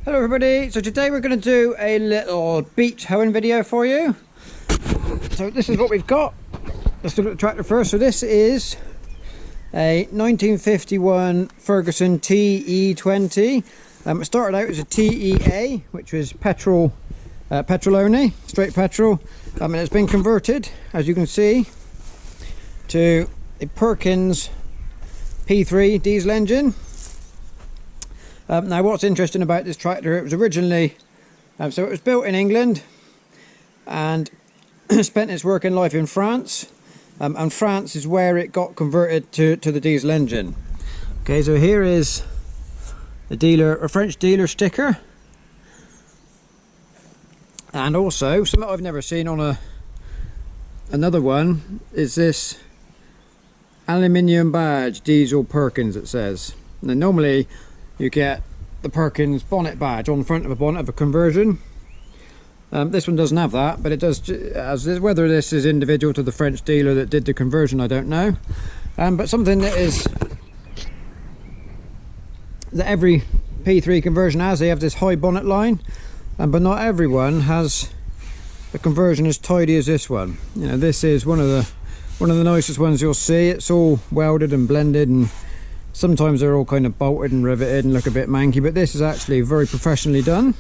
Hello everybody, so today we're going to do a little beet hoeing video for you. So this is what we've got. Let's look at the tractor first. So this is a 1951 Ferguson TEA 20. It started out as a TEA, which was petrol only, straight petrol, and it's been converted, as you can see, to a Perkins P3 diesel engine. Now what's interesting about this tractor, it was originally, so it was built in England and spent its working life in France, and France is where it got converted to the diesel engine. Okay, so here is the dealer, a French dealer sticker, and also something I've never seen on another one is this aluminium badge, diesel Perkins, it says. Now normally you get the Perkins bonnet badge on the front of a bonnet of a conversion. This one doesn't have that, but it does, whether this is individual to the French dealer that did the conversion, I don't know. But something that every P3 conversion has, they have this high bonnet line, but not everyone has a conversion as tidy as this one. You know, this is one of the nicest ones you'll see. It's all welded and blended, and sometimes they're all kind of bolted and riveted and look a bit manky, but this is actually very professionally done.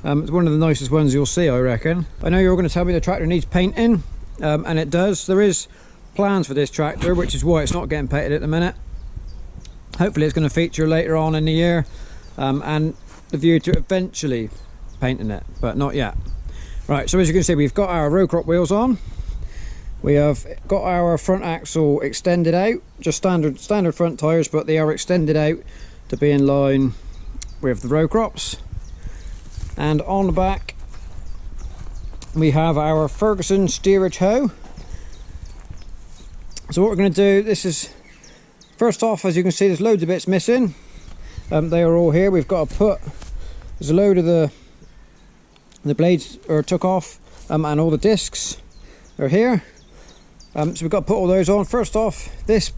It's one of the nicest ones you'll see, I reckon. I know you're going to tell me the tractor needs painting, and it does. There is plans for this tractor, which is why it's not getting painted at the minute. Hopefully it's going to feature later on in the year, and the view to eventually painting it, but not yet. Right, so as you can see, we've got our row crop wheels on. We have got our front axle extended out, just standard front tyres, but they are extended out to be in line with the row crops. And on the back we have our Ferguson steerage hoe. So what we're going to do, this is, first off, as you can see, there's loads of bits missing. They are all here. We've got to put, there's a load of the blades are took off, and all the discs are here. So we've got to put all those on. First off, this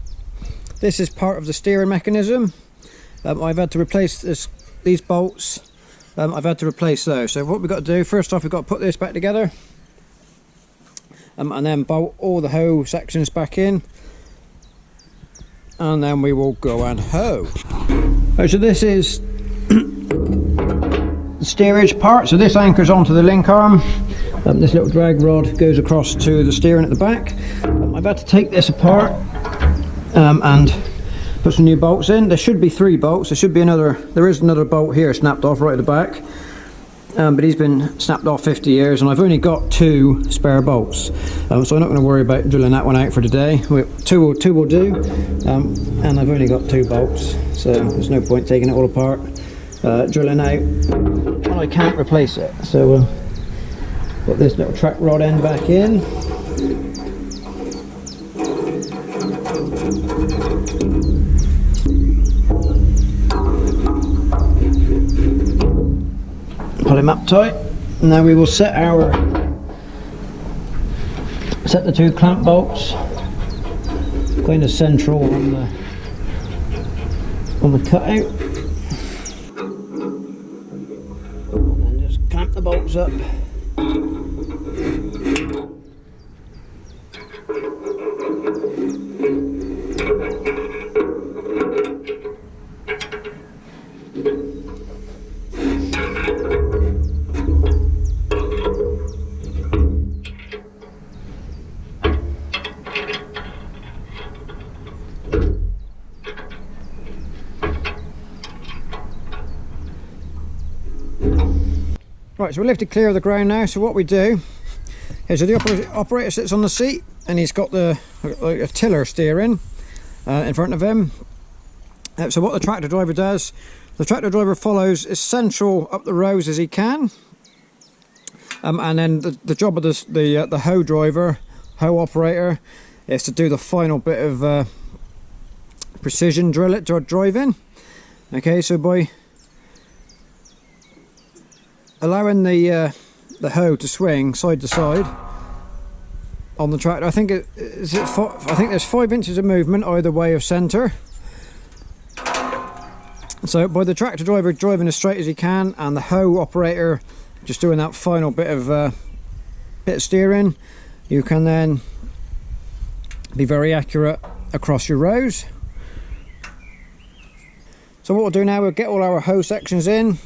is part of the steering mechanism. I've had to replace these bolts. I've had to replace those. So what we've got to do, first off, we've got to put this back together, and then bolt all the hoe sections back in, and then we will go and hoe. Right, so this is the steerage part. So this anchors onto the link arm. This little drag rod goes across to the steering at the back. I've had to take this apart and put some new bolts in. There should be 3 bolts. There is another bolt here snapped off right at the back, but he's been snapped off 50 years, and I've only got 2 spare bolts, so I'm not going to worry about drilling that one out for today. Two will do, and I've only got 2 bolts, so there's no point taking it all apart, drilling out, and I can't replace it. So put this little track rod end back in. Pull him up tight. Now we will set the 2 clamp bolts kind of central on the cutout, and just clamp the bolts up. Right, so we're lifted clear of the ground now. So what we do is, so the operator sits on the seat, and he's got a tiller steering in front of him. So what the tractor driver does, the tractor driver follows as central up the rows as he can, and then the job of the hoe driver, hoe operator, is to do the final bit of precision driving. Okay, so by allowing the hoe to swing side to side on the tractor, I think there's 5 inches of movement either way of centre. So by the tractor driver driving as straight as he can, and the hoe operator just doing that final bit of steering, you can then be very accurate across your rows. So what we'll do now, we'll get all our hoe sections in.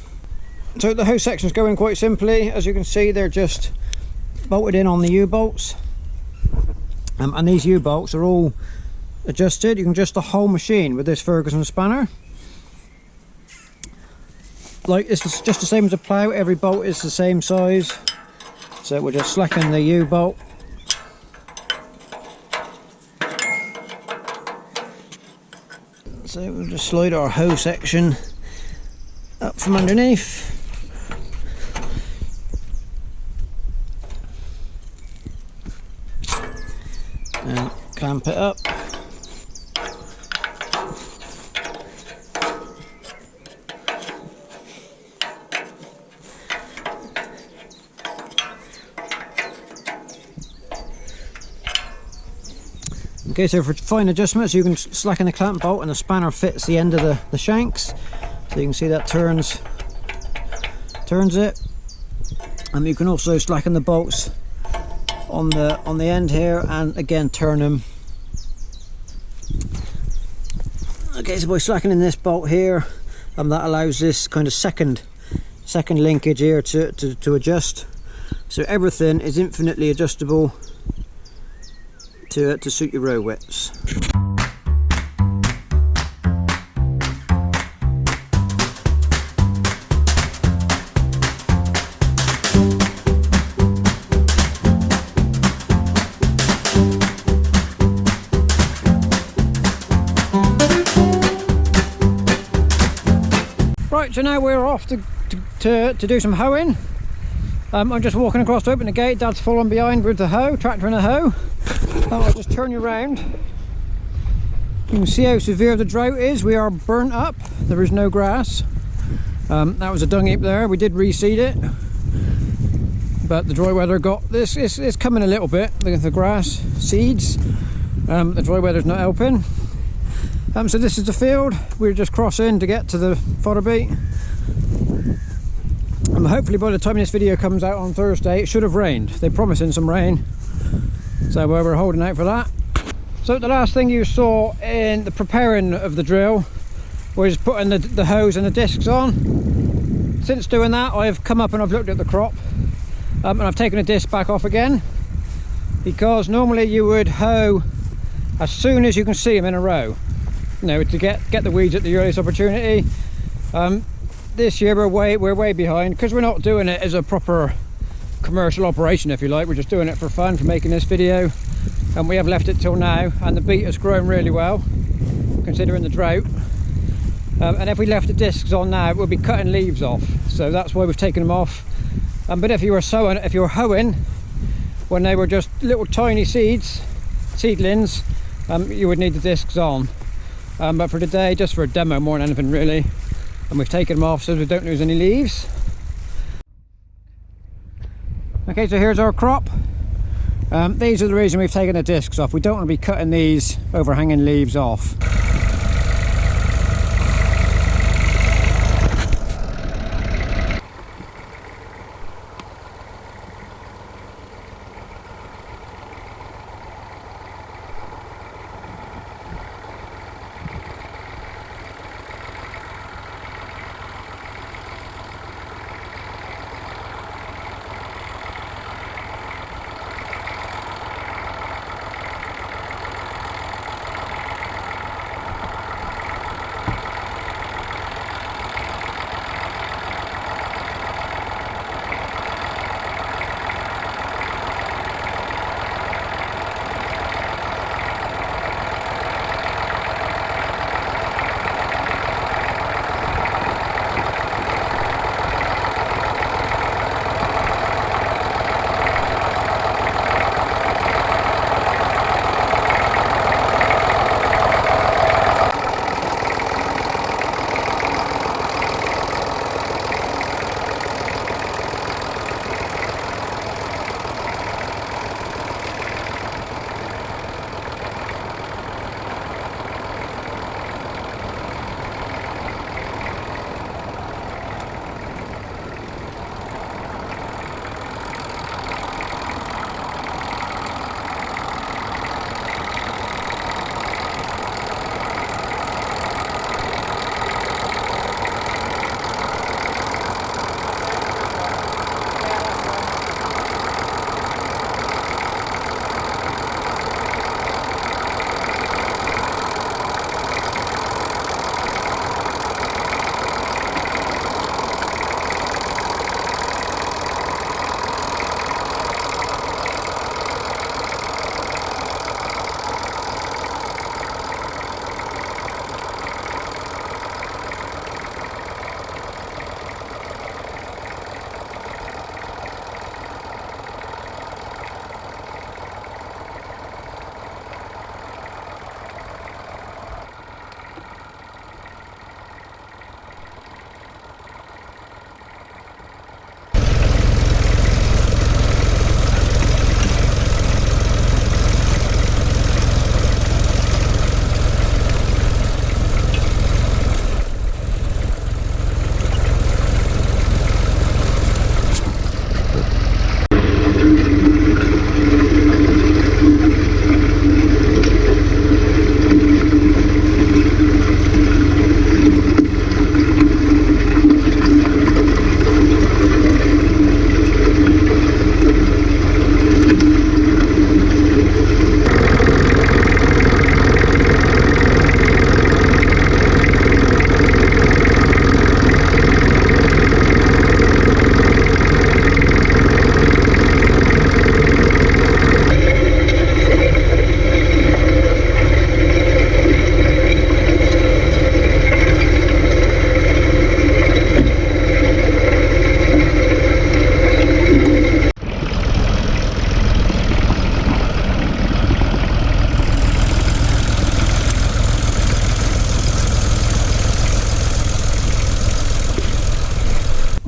So the hoe sections go in quite simply. As you can see, they're just bolted in on the U-bolts, and these U-bolts are all adjusted. You can adjust the whole machine with this Ferguson spanner. Like, it's just the same as a plough, every bolt is the same size. So we'll just slacken the U-bolt. So we'll just slide our hoe section up from underneath. And clamp it up. Okay, so for fine adjustments, you can slacken the clamp bolt and the spanner fits the end of the shanks. So you can see that turns it. And you can also slacken the bolts on the end here, and again turn them. Okay, so by slackening this bolt here, that allows this kind of second linkage here to adjust. So everything is infinitely adjustable to suit your row widths. Right, so now we're off to do some hoeing. I'm just walking across to open the gate. Dad's fallen behind with the hoe, tractor and a hoe. I'll just turn you around. You can see how severe the drought is. We are burnt up. There is no grass. That was a dung heap there. We did reseed it, but the dry weather got this. It's coming a little bit. Look at the grass seeds. The dry weather's not helping. So this is the field. We're just crossing to get to the fodder beet. Hopefully by the time this video comes out on Thursday, it should have rained. They're promising some rain, so we're holding out for that. So the last thing you saw in the preparing of the drill was putting the hose and the discs on. Since doing that, I've come up and I've looked at the crop, and I've taken the disc back off again, because normally you would hoe as soon as you can see them in a row, you know, to get the weeds at the earliest opportunity. This year we're way behind, because we're not doing it as a proper commercial operation, if you like. We're just doing it for fun, for making this video, and we have left it till now, and the beet has grown really well considering the drought. And if we left the discs on now, we'll be cutting leaves off, so that's why we've taken them off. But if you were hoeing when they were just little tiny seedlings, you would need the discs on. But for today, just for a demo more than anything really, and we've taken them off so we don't lose any leaves. Okay, so here's our crop. These are the reason we've taken the discs off. We don't want to be cutting these overhanging leaves off.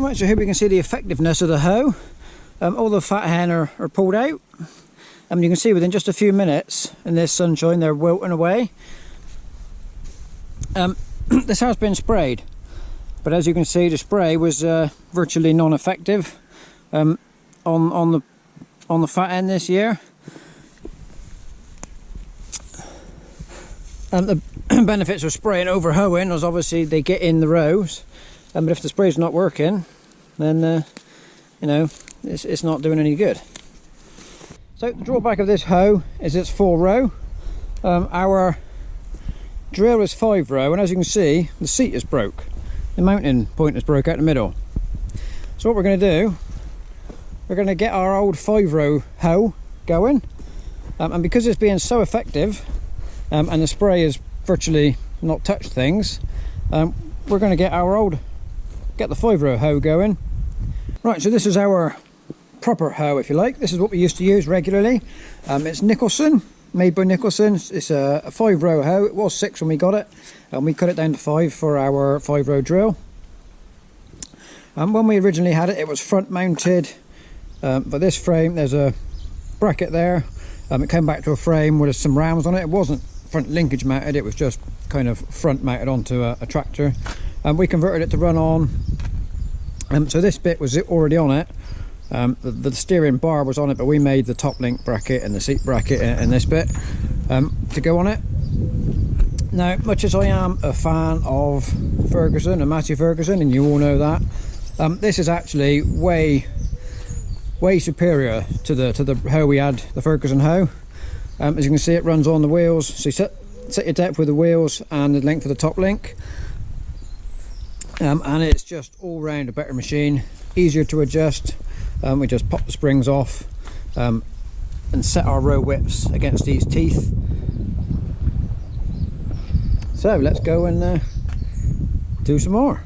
Right, so here we can see the effectiveness of the hoe. All the fat hen are pulled out. You can see within just a few minutes in this sunshine they're wilting away. This has been sprayed, but as you can see the spray was virtually non-effective on the fat hen this year. The benefits of spraying over hoeing is obviously they get in the rows, but if the spray's not working, then you know, it's not doing any good. So the drawback of this hoe is it's 4 row. Our drill is 5 row, and as you can see the seat is broke. The mounting point is broke out the middle. So what we're going to do, we're going to get our old 5 row hoe going, and because it's being so effective and the spray has virtually not touched things, we're going to get the 5 row hoe going. Right, so this is our proper hoe, if you like. This is what we used to use regularly. It's Nicholson, made by Nicholson. It's a 5 row hoe. It was 6 when we got it, and we cut it down to 5 for our 5 row drill. When we originally had it, it was front mounted, but this frame, there's a bracket there. It came back to a frame with some rams on it. It wasn't front linkage mounted, it was just kind of front mounted onto a tractor, and we converted it to run on. So this bit was already on it. The steering bar was on it, but we made the top link bracket and the seat bracket and this bit to go on it. Now, much as I am a fan of Ferguson and Matthew Ferguson, and you all know that, this is actually way superior to the hoe we had, the Ferguson hoe. As you can see, it runs on the wheels, so you set your depth with the wheels and the length of the top link, and it's just all round a better machine, easier to adjust. We just pop the springs off and set our row widths against these teeth. So let's go and do some more.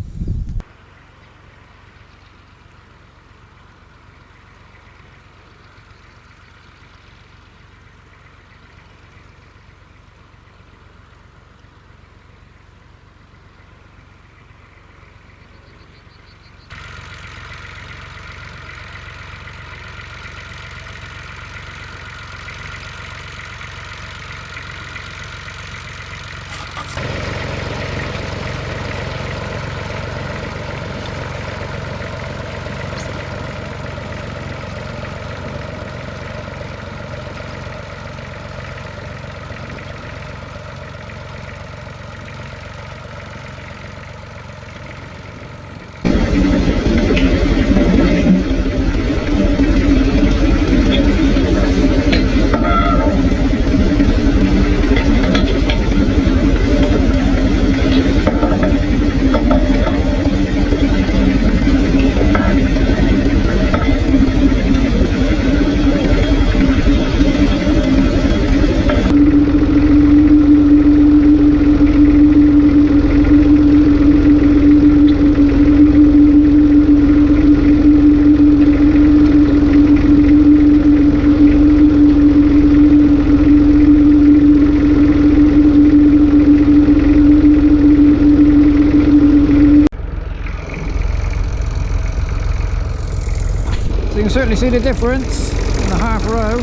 You can certainly see the difference in the half row.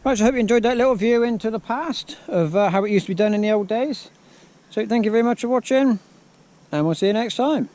Right, so I hope you enjoyed that little view into the past of how it used to be done in the old days. So thank you very much for watching, and we'll see you next time.